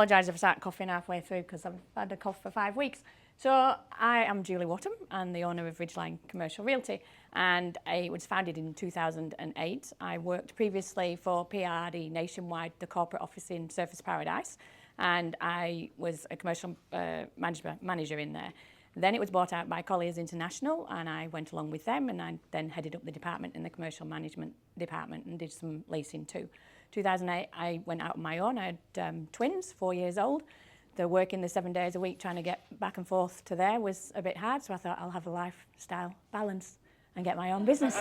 Apologise if I start coughing halfway through because I've had a cough for 5 weeks. So I am Julie Wattam. I'm the owner of Ridgeline Commercial Realty, and it was founded in 2008. I worked previously for PRD Nationwide, the corporate office in Surfers Paradise, and I was a commercial manager in there. Then it was bought out by Colliers International, and I went along with them, and I then headed up the department in the commercial management department and did some leasing too. 2008, I went out on my own. I had twins, 4 years old. They're working the 7 days a week, trying to get back and forth to there was a bit hard, so I thought I'll have a lifestyle balance and get my own business.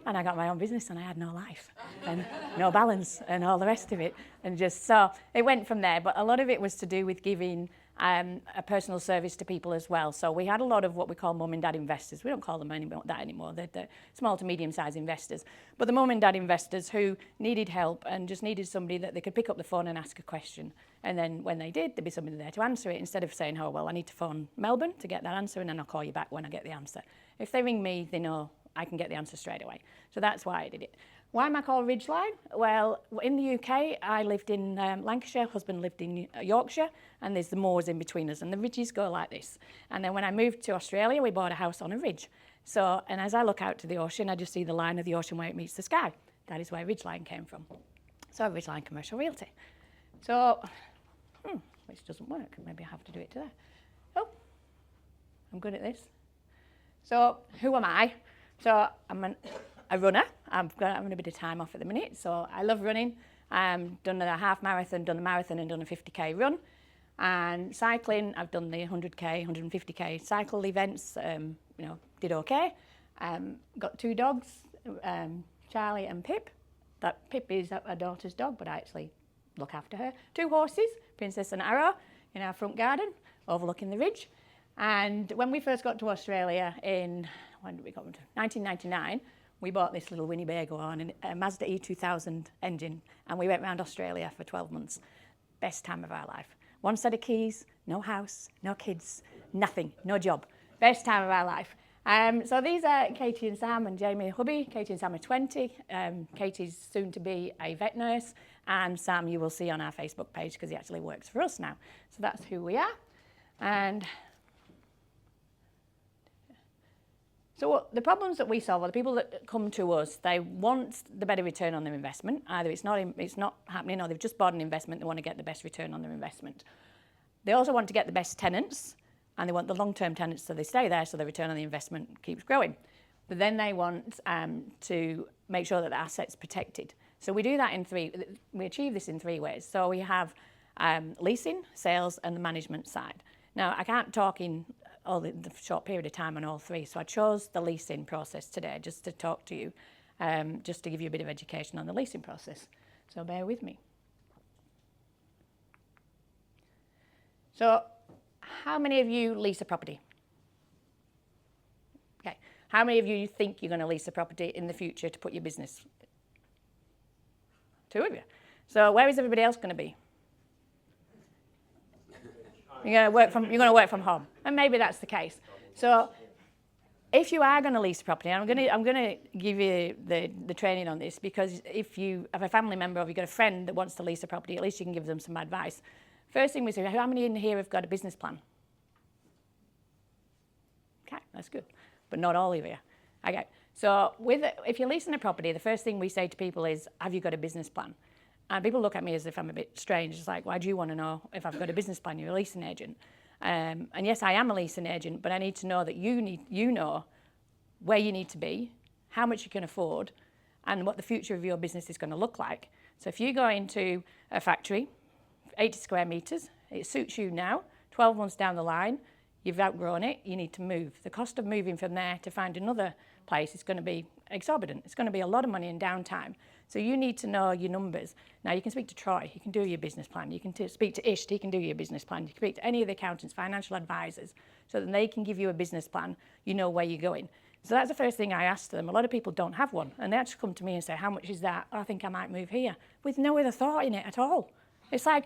And I got my own business and I had no life and no balance and all the rest of it. And just so it went from there, but a lot of it was to do with giving a personal service to people as well. So we had a lot of what we call mum and dad investors. We don't call them that anymore. They're small to medium-sized investors. But the mum and dad investors who needed help and just needed somebody that they could pick up the phone and ask a question. And then when they did, there'd be somebody there to answer it instead of saying, oh, well, I need to phone Melbourne to get that answer and then I'll call you back when I get the answer. If they ring me, they know I can get the answer straight away. So that's why I did it. Why am I called Ridgeline? Well, in the UK, I lived in Lancashire, husband lived in Yorkshire, and there's the moors in between us, and the ridges go like this. And then when I moved to Australia, we bought a house on a ridge. So, and as I look out to the ocean, I just see the line of the ocean where it meets the sky. That is where Ridgeline came from. So Ridgeline Commercial Realty. So, which doesn't work. Maybe I have to do it today. Oh, I'm good at this. So, who am I? So, I'm a runner. I'm having a bit of time off at the minute, so I love running. Done a half marathon, done a marathon and done a 50k run. And cycling, I've done the 100k, 150k cycle events, did okay. Got 2 dogs, Charlie and Pip. That Pip is our daughter's dog, but I actually look after her. 2 horses, Princess and Arrow, in our front garden, overlooking the ridge. And when we first got to Australia in, when did we go to? 1999, we bought this little Winnebago on a Mazda E2000 engine, and we went around Australia for 12 months. Best time of our life. 1 set of keys, no house, no kids, nothing, no job. Best time of our life. So these are Katie and Sam and Jamie hubby. Katie and Sam are 20. Katie's soon to be a vet nurse, and Sam you will see on our Facebook page because he actually works for us now. So that's who we are. And so the problems that we solve are the people that come to us, they want the better return on their investment. Either it's not happening or they've just bought an investment, they want to get the best return on their investment. They also want to get the best tenants and they want the long-term tenants so they stay there so the return on the investment keeps growing. But then they want to make sure that the asset's protected. So we do that we achieve this in 3 ways. So we have leasing, sales and the management side. Now I can't talk in the short period of time on all 3. So I chose the leasing process today just to talk to you, just to give you a bit of education on the leasing process. So bear with me. So how many of you lease a property? Okay. How many of you think you're going to lease a property in the future to put your business? 2 of you. So where is everybody else going to be? You're going to work from home, and maybe that's the case. So, if you are going to lease a property, I'm going to give you the training on this because if you have a family member or you've got a friend that wants to lease a property, at least you can give them some advice. First thing we say, how many in here have got a business plan? Okay, that's good, but not all of you. Okay, so if you're leasing a property, the first thing we say to people is, have you got a business plan? And people look at me as if I'm a bit strange. It's like, why do you want to know if I've got a business plan? You're a leasing agent. And yes, I am a leasing agent, but I need to know that you know where you need to be, how much you can afford, and what the future of your business is going to look like. So if you go into a factory, 80 square metres, it suits you now, 12 months down the line, you've outgrown it, you need to move. The cost of moving from there to find another place is going to be exorbitant. It's going to be a lot of money in downtime. So you need to know your numbers. Now you can speak to Troy, he can do your business plan. You can speak to Ish, he can do your business plan. You can speak to any of the accountants, financial advisors, so that they can give you a business plan, you know where you're going. So that's the first thing I ask them. A lot of people don't have one, and they actually come to me and say, how much is that? I think I might move here, with no other thought in it at all. It's like,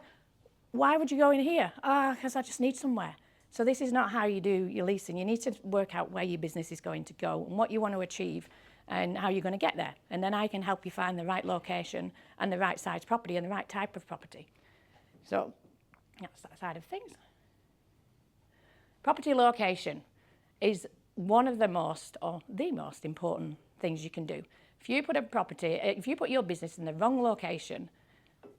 why would you go in here? Because I just need somewhere. So this is not how you do your leasing. You need to work out where your business is going to go and what you want to achieve and how you're going to get there. And then I can help you find the right location and the right size property and the right type of property. So that's that side of things. Property location is one of the most, or the most important things you can do. If you put your business in the wrong location,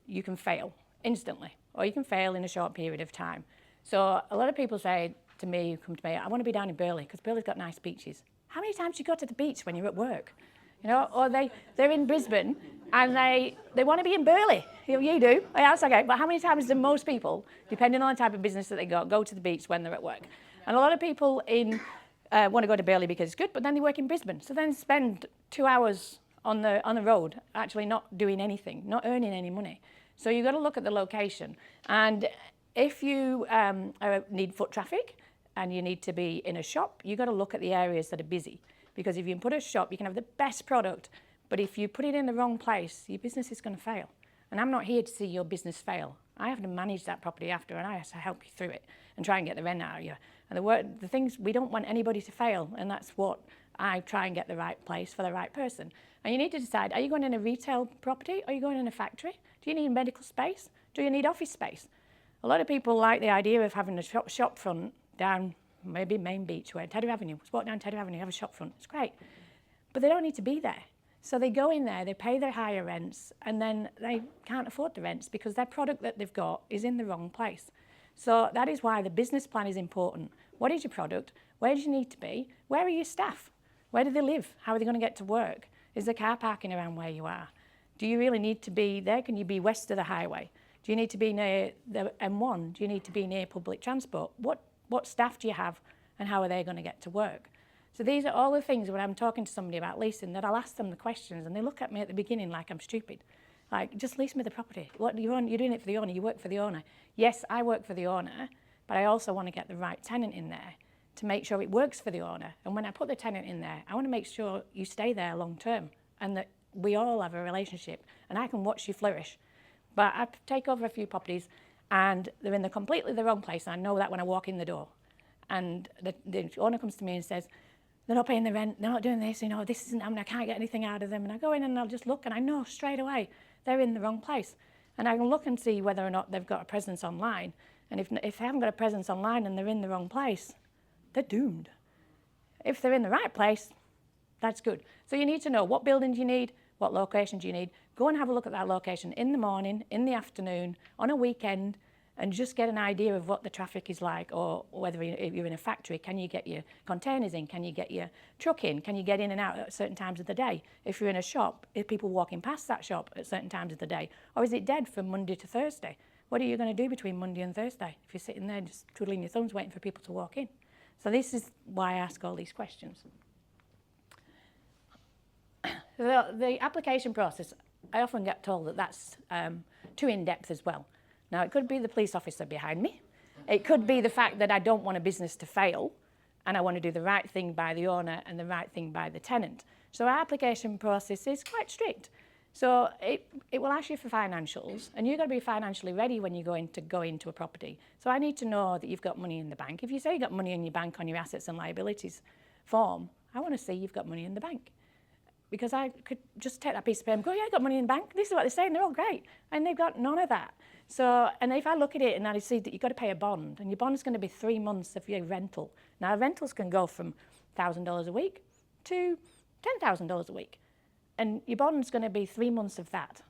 you can fail instantly, or you can fail in a short period of time. So a lot of people say to me, come to me, I want to be down in Burley because Burley's got nice beaches. How many times do you go to the beach when you're at work? You know, or they're in Brisbane and they want to be in Burley. You do, yeah, that's okay. But how many times do most people, depending on the type of business that they go to the beach when they're at work? And a lot of people want to go to Burley because it's good, but then they work in Brisbane. So then spend 2 hours on the road, actually not doing anything, not earning any money. So you've got to look at the location. And if you need foot traffic and you need to be in a shop, you've got to look at the areas that are busy. Because if you put a shop, you can have the best product, but if you put it in the wrong place, your business is going to fail. And I'm not here to see your business fail. I have to manage that property after, and I have to help you through it and try and get the rent out of you. And the things, we don't want anybody to fail, and that's what I try and get the right place for the right person. And you need to decide, are you going in a retail property or are you going in a factory? Do you need medical space? Do you need office space? A lot of people like the idea of having a shop front down maybe Main Beach, where Tedder Avenue, just walk down Tedder Avenue, have a shop front, it's great. But they don't need to be there. So they go in there, they pay their higher rents, and then they can't afford the rents because their product that they've got is in the wrong place. So that is why the business plan is important. What is your product? Where do you need to be? Where are your staff? Where do they live? How are they going to get to work? Is there car parking around where you are? Do you really need to be there? Can you be west of the highway? Do you need to be near the M1? Do you need to be near public transport? What staff do you have and how are they going to get to work? So these are all the things when I'm talking to somebody about leasing that I'll ask them the questions and they look at me at the beginning like I'm stupid. Like, just lease me the property. What you're doing it for the owner, you work for the owner. Yes, I work for the owner, but I also want to get the right tenant in there to make sure it works for the owner. And when I put the tenant in there, I want to make sure you stay there long term and that we all have a relationship and I can watch you flourish. But I take over a few properties and they're in completely the wrong place. I know that when I walk in the door. And the owner comes to me and says, they're not paying the rent, they're not doing this, this isn't happening, I can't get anything out of them. And I go in and I'll just look and I know straight away they're in the wrong place. And I can look and see whether or not they've got a presence online. And if they haven't got a presence online and they're in the wrong place, they're doomed. If they're in the right place, that's good. So you need to know what buildings you need, what locations you need. Go and have a look at that location in the morning, in the afternoon, on a weekend, and just get an idea of what the traffic is like, or whether you're in a factory, can you get your containers in? Can you get your truck in? Can you get in and out at certain times of the day? If you're in a shop, are people walking past that shop at certain times of the day? Or is it dead from Monday to Thursday? What are you going to do between Monday and Thursday if you're sitting there just twiddling your thumbs waiting for people to walk in? So this is why I ask all these questions. The application process, I often get told that that's too in-depth as well. Now, it could be the police officer behind me. It could be the fact that I don't want a business to fail and I want to do the right thing by the owner and the right thing by the tenant. So our application process is quite strict. So it will ask you for financials, and you've got to be financially ready when you're going to go into a property. So I need to know that you've got money in the bank. If you say you've got money in your bank on your assets and liabilities form, I want to see you've got money in the bank. Because I could just take that piece of paper and go, yeah, I've got money in the bank. This is what they're saying, they're all great. And they've got none of that. So, and if I look at it and I see that you've got to pay a bond, and your bond's going to be 3 months of your rental. Now, rentals can go from $1,000 a week to $10,000 a week. And your bond's going to be 3 months of that.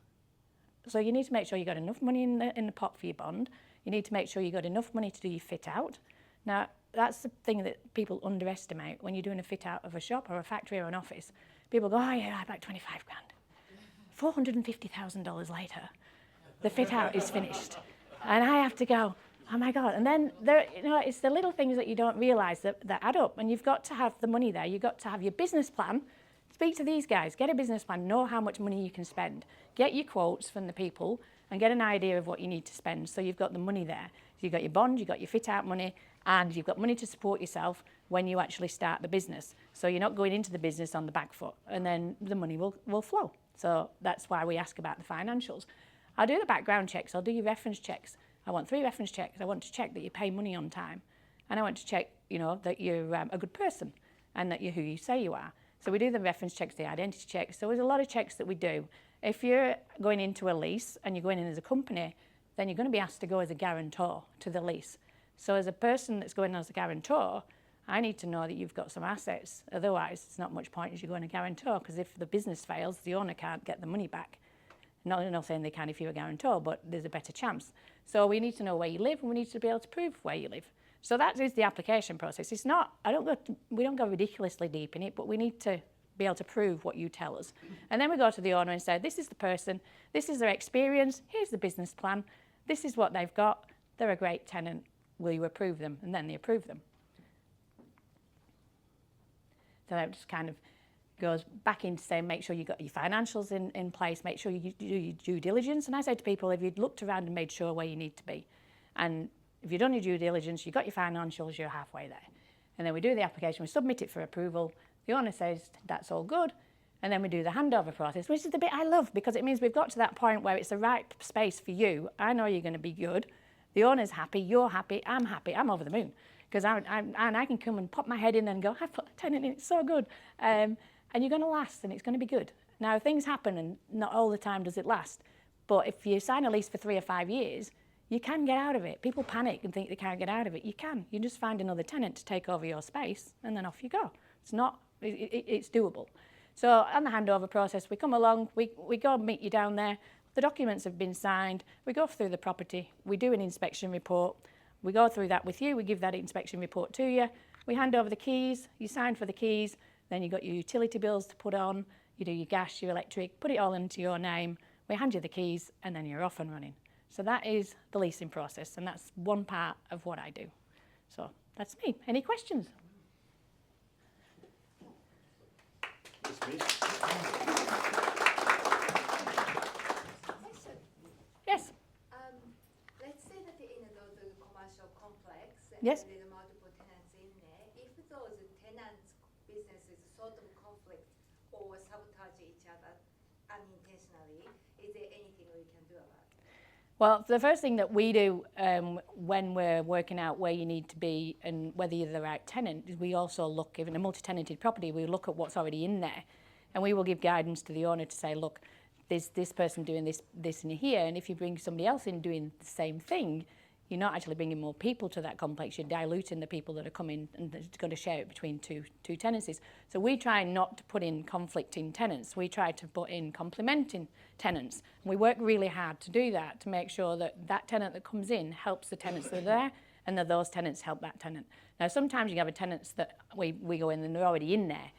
So you need to make sure you've got enough money in the pot for your bond. You need to make sure you've got enough money to do your fit out. Now, that's the thing that people underestimate when you're doing a fit out of a shop or a factory or an office. People go, oh yeah, I'd like 25 grand. $450,000 later, the fit out is finished. And I have to go, oh my God. And then it's the little things that you don't realise that add up. And you've got to have the money there. You've got to have your business plan. Speak to these guys, get a business plan, know how much money you can spend. Get your quotes from the people and get an idea of what you need to spend. So you've got the money there. So you've got your bond, you've got your fit out money, and you've got money to support yourself when you actually start the business. So you're not going into the business on the back foot, and then the money will flow. So that's why we ask about the financials. I'll do the background checks, I'll do your reference checks. I want 3 reference checks. I want to check that you pay money on time. And I want to check, that you're a good person and that you're who you say you are. So we do the reference checks, the identity checks. So there's a lot of checks that we do. If you're going into a lease and you're going in as a company, then you're going to be asked to go as a guarantor to the lease. So as a person that's going as a guarantor, I need to know that you've got some assets. Otherwise, it's not much point as you going a guarantor, because if the business fails, the owner can't get the money back. Not saying they can if you're a guarantor, but there's a better chance. So we need to know where you live, and we need to be able to prove where you live. So that is the application process. It's not, we don't go ridiculously deep in it, but we need to be able to prove what you tell us. And then we go to the owner and say, this is the person, this is their experience, here's the business plan, this is what they've got, they're a great tenant, will you approve them? And then they approve them. So that just kind of goes back into saying, make sure you've got your financials in place, make sure you do your due diligence. And I say to people, if you'd looked around and made sure where you need to be, and if you've done your due diligence, you've got your financials, you're halfway there. And then we do the application, we submit it for approval, the owner says that's all good, and then we do the handover process, which is the bit I love, because it means we've got to that point where it's the right space for you. I know you're going to be good, the owner's happy, you're happy, I'm over the moon. Because I can come and pop my head in and go, I've put a tenant in, it's so good. And you're going to last, and it's going to be good. Now, things happen, and not all the time does it last. But if you sign a lease for 3 or 5 years, you can get out of it. People panic and think they can't get out of it. You can. You just find another tenant to take over your space, and then off you go. It's doable. So on the handover process, we come along, we go meet you down there. The documents have been signed. We go through the property. We do an inspection report. We go through that with you, we give that inspection report to you, we hand over the keys, you sign for the keys, then you've got your utility bills to put on, you do your gas, your electric, put it all into your name, we hand you the keys, and then you're off and running. So that is the leasing process, and that's one part of what I do. So that's me. Any questions? Yes. Let's say that in those commercial complex, Yes. there are multiple tenants in there. If those tenants' businesses sort of conflict or sabotage each other unintentionally, is there anything we can do about it? Well, the first thing that we do when we're working out where you need to be and whether you're the right tenant is we also look, if in a multi-tenanted property, we look at what's already in there, and we will give guidance to the owner to say, look, there's this person doing this in here, and if you bring somebody else in doing the same thing, you're not actually bringing more people to that complex, you're diluting the people that are coming and it's going to share it between two tenancies. So we try not to put in conflicting tenants, we try to put in complementing tenants. And we work really hard to do that, to make sure that that tenant that comes in helps the tenants that are there, and that those tenants help that tenant. Now sometimes you have a tenants that we go in and they're already in there,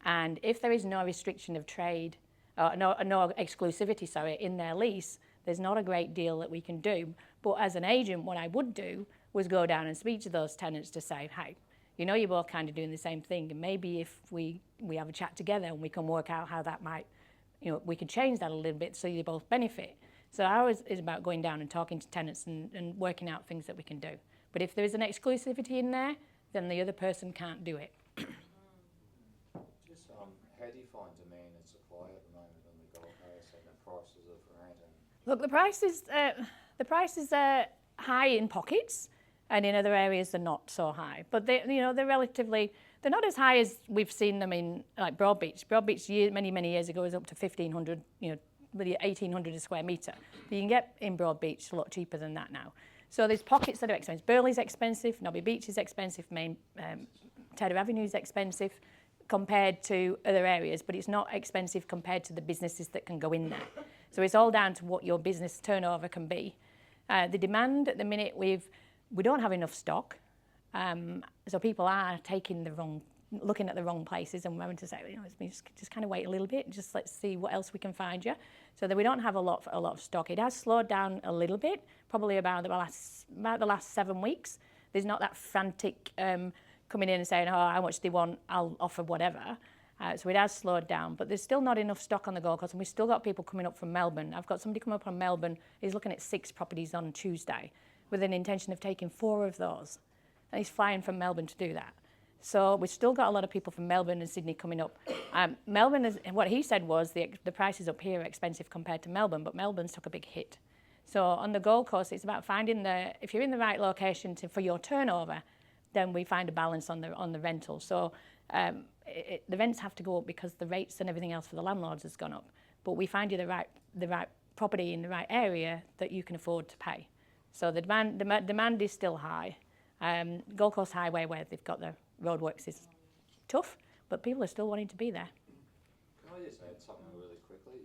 and if there is no restriction of trade, no exclusivity, in their lease, there's not a great deal that we can do. But as an agent, what I would do was go down and speak to those tenants to say, hey, you know, you're both kind of doing the same thing, and maybe if we have a chat together and we can work out how that might, you know, we could change that a little bit so you both benefit. So ours is about going down and talking to tenants and working out things that we can do. But if there is an exclusivity in there, then the other person can't do it. Just how do you find demand and supply at the moment on the Gold Coast and the prices of rent? Look, the prices are high in pockets, and in other areas they're not so high. But they're not as high as we've seen them in like Broadbeach. Broadbeach many years ago was up to 1,500, 1,800 a square metre. But you can get in Broadbeach a lot cheaper than that now. So there's pockets that are expensive. Burley's expensive, Nobby Beach is expensive, Taylor Avenue is expensive compared to other areas, but it's not expensive compared to the businesses that can go in there. So it's all down to what your business turnover can be. The demand at the minute, we don't have enough stock, so people are looking at the wrong places, and we're having to say, just kind of wait a little bit, just let's see what else we can find you. So that we don't have a lot of stock. It has slowed down a little bit, probably about the last 7 weeks. There's not that frantic coming in and saying, oh, how much do they want, I'll offer whatever. So it has slowed down, but there's still not enough stock on the Gold Coast, and we've still got people coming up from Melbourne. I've got somebody coming up from Melbourne, he's looking at 6 properties on Tuesday with an intention of taking 4 of those, and he's flying from Melbourne to do that. So we've still got a lot of people from Melbourne and Sydney coming up. Melbourne, what he said was the prices up here are expensive compared to Melbourne, but Melbourne's took a big hit. So on the Gold Coast, it's about finding if you're in the right location for your turnover, then we find a balance on the rental. So the rents have to go up because the rates and everything else for the landlords has gone up. But we find you the right property in the right area that you can afford to pay. So the demand is still high. Gold Coast Highway, where they've got the roadworks, is tough, but people are still wanting to be there. Can I just add something really quickly?